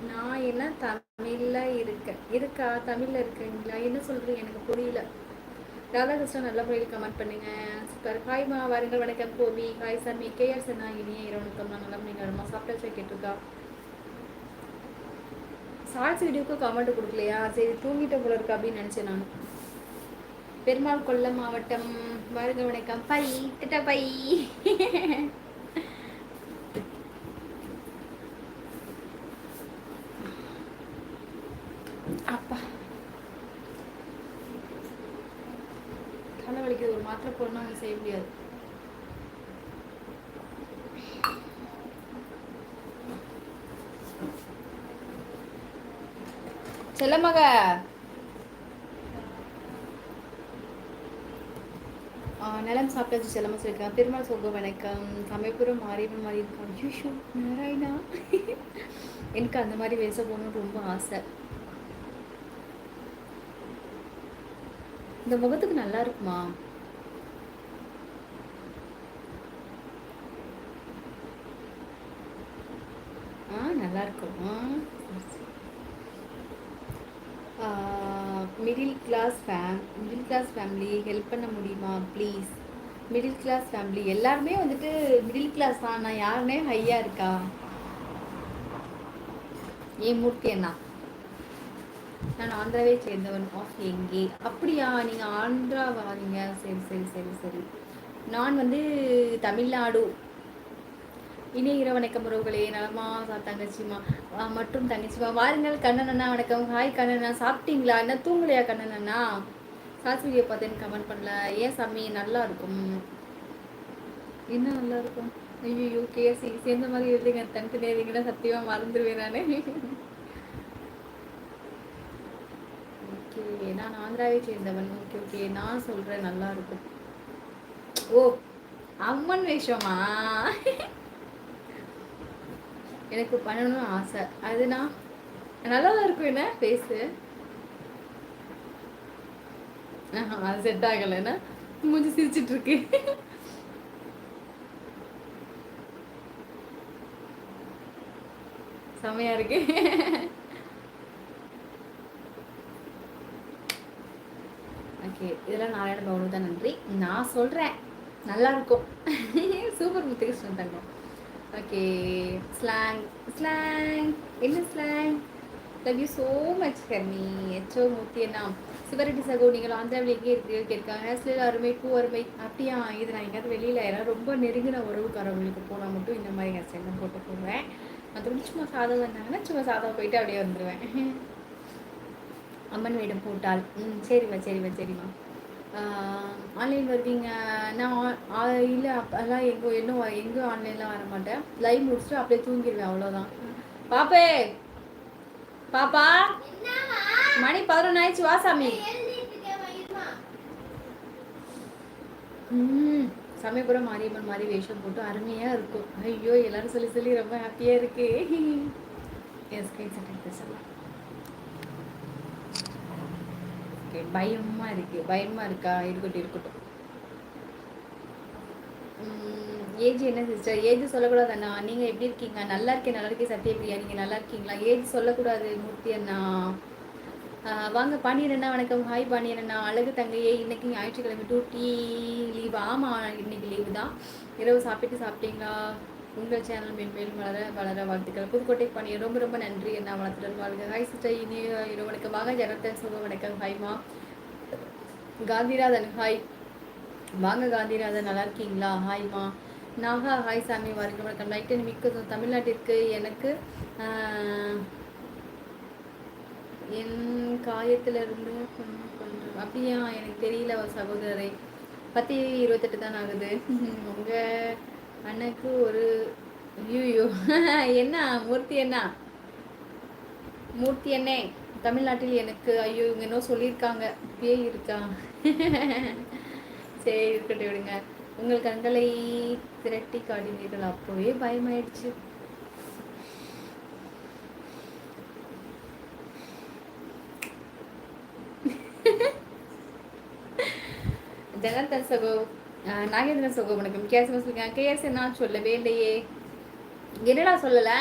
நான் என்ன தமிழ்ல இருக்கா தமிழ்ல இருக்குங்களா? என்ன சொல்றீங்க? எனக்கு புரியல. ராதாகிருஷ்ணன் நல்ல முறையில் கமெண்ட் பண்ணுங்க. சூப்பர். ஹாய்மா, வாருங்கள். வணக்கம் கோபி. ஹாய் சாமி. கேஆர் சன்னா இனிய இரவணக்கம். நான் நல்லா நீங்க சாப்பிட்டாச்சா கேட்டிருக்கா? ஷார்ட்ஸ் வீடியோக்கு கமெண்ட் கொடுக்கலையா? சரி, தூங்கிட்ட போல இருக்கா அப்படின்னு நினைச்சேன் நான். பெருமாள் கொல்லம் மாவட்டம். வாருங்கள், வணக்கம். பை திட்ட பை. அப்பா தலைவலிக்குது. ஒரு மாத்திரை போடணும், அதை செய்ய முடியாது. செல்லமக நிலம் சாப்பிட்டாச்சு. செல்லமா சொல்லியிருக்கேன். பெருமாள் சொர்க்கம் வணக்கம். சமயபுரம் மாரியம்மன் மாதிரி இருக்கான். யூஷு நாராயணா. எனக்கு அந்த மாதிரி வேச போகணும்னு ரொம்ப ஆசை. இந்த முகத்துக்கு நல்லா இருக்குமா? நல்லா இருக்கும். மிடில் கிளாஸ் ஃபேமிலி ஹெல்ப் பண்ண முடியுமா ப்ளீஸ்? மிடில் கிளாஸ் ஃபேமிலி எல்லாருமே வந்துட்டு மிடில் கிளாஸ் தான். நான் யாருமே ஹையா இருக்கா? ஏன் மூர்த்தி அண்ணா, நான் ஆந்திராவை சேர்ந்தவன். ஆஃப் எங்கே? அப்படியா, நீங்கள் ஆந்திராவா? நீங்கள் சரி சரி சரி சரி. நான் வந்து தமிழ்நாடு. இனிய இரவு வணக்கம் உறவுகளே. நலமா தங்கச்சிமா மற்றும் தங்கச்சிமா வாருங்கள். கண்ணன் அண்ணா வணக்கம். ஹாய் கண்ணன் அண்ணா, சாப்பிட்டீங்களா? என்ன தூங்கலையா கண்ணன் அண்ணா? ஷார்ட்ஸ் வீடியோ பார்த்தேன்னு கமெண்ட் பண்ணல. ஏன் சாமி? நல்லா இருக்கும். என்ன நல்லா இருக்கும்? ஐயோ, கேசி சேர்ந்த மாதிரி எழுதுங்க. தனித்தனியாக எழுதிங்கன்னா சத்தியமாக மறந்துடுவேன் நான். ஓகே, நான் ஆந்திராவை சேர்ந்தவன். ஓகே ஓகே, நான் சொல்கிறேன் நல்லா இருக்கும். ஓ, அம்மன் வேஷமா? எனக்கு பண்ணணும்னு ஆசை. அதுனா நல்லா தான் இருக்கும். என்ன பேசு? அது செட் ஆகலைன்னா மூஞ்சி சிரிச்சிட்டு இருக்கு. செமையா இருக்கு. ஓகே, இதெல்லாம் நாராயண பவனு தான். நன்றி. நான் சொல்கிறேன் நல்லா இருக்கும். சூப்பர் முத்துகிருஷ்ணன் தங்கம். ஓகே, ஸ்லாங் என்ன slang? Love you so much கர்மி. எச்சோ மூர்த்தி அண்ணா. சிவரெட்டி சகோ, நீங்கள் ஆந்திராவில் எங்கே இருக்கு கேட்காங்க. ஹேர்ஸ்டைல் அருமை, பூ அருமை. அப்படியா? இது நான் எங்கேயாவது வெளியில் யாராவது ரொம்ப நெருங்கின உறவுக்காரவங்களுக்கு போனால் மட்டும் இந்த மாதிரி ஹேர்ஸ்டைல் தான் போட்டு போடுவேன். மற்றபடி சும்மா சாதம் வந்தாங்கன்னா சும்மா சாதம் போயிட்டு அப்படியே வந்துடுவேன். அம்மன் வேடம் போட்டால் சரிம்மா சரிம்மா. ஆன்லைன் வருவீங்க? நான் இல்லை, அப்போல்லாம் எங்கே ஆன்லைன்லாம் வர மாட்டேன். லைவ் முடிச்சுட்டு அப்படியே தூங்கிடுவேன், அவ்வளோதான். பாப்பா மணி 11 ஆயிடுச்சு, வா சாமி. சமயபுரம் மாரியம்மன் மாதிரி வேஷம் போட்டு அருமையாக இருக்கும். ஐயோ, எல்லாரும் சொல்லி சொல்லி ரொம்ப ஹாப்பியாக இருக்கு. என் ஸ்க்ரீன்ஷாட் எடுத்து சொல்லலாம். பயமா இருக்கா? இருக்கட்டும். ஏஜ் என்ன சிஸ்டர்? ஏஜ் சொல்லக்கூடாது அண்ணா. நீங்கள் எப்படி இருக்கீங்க? நல்லா இருக்கேன் சத்யபிரியா. நீங்கள் நல்லா இருக்கீங்களா? ஏஜ் சொல்லக்கூடாது மூர்த்தி அண்ணா. வாங்க பாண்டியன் அண்ணா வணக்கம். ஹாய் பாண்டியன் அண்ணா. அழகு தங்கையே, இன்னைக்கு ஞாயிற்றுக்கிழமை டூட்டி லீவ். ஆமாம், இன்னைக்கு லீவு தான். இரவு சாப்பிட்டீங்களா? உங்கள் சேனல் மென்மேலும் வளர வாழ்த்துக்கள். புதுக்கோட்டை பாண்டியன், ரொம்ப ரொம்ப நன்றி அண்ணா. வளர்த்துடன் வாழ்க. ஹாய் சிஸ்டர், இனிய இரவு வணக்கம். வாங்க ஜனத்தன் சுக வணக்கம். ஹாய்மா. காந்திராதன் ஹாய். வாங்க காந்திராதன், நல்லா இருக்கீங்களா? ஹாய்மா. நாகா ஹாய் சாமி. வாருங்க வணக்கம். நைட்டு மிக்க தமிழ்நாட்டிற்கு எனக்கு என் காயத்திலிருந்து கொஞ்சம் அப்படியா? எனக்கு தெரியல சகோதரரை. 10:28 தான் ஆகுது. உங்கள் அண்ணனுக்கு ஒரு ஐயோ என்ன மூர்த்தி அண்ணே தமிழ்நாட்டில் எனக்கு ஐயோ இவங்க இன்னும் சொல்லியிருக்காங்க. பேய் இருக்கா? சரி, இருக்கட்டும் விடுங்க. உங்கள் கண்களை திரட்டி காட்டினீர்கள், அப்போவே பயமாயிடுச்சு. ஜனதன் சகோ, நாகேந்திரன் சகோ வணக்கம். கேஸ் சொல்லுங்க. கேஸ் நான் சொல்லவே இல்லையே. என்னடா சொல்லலை?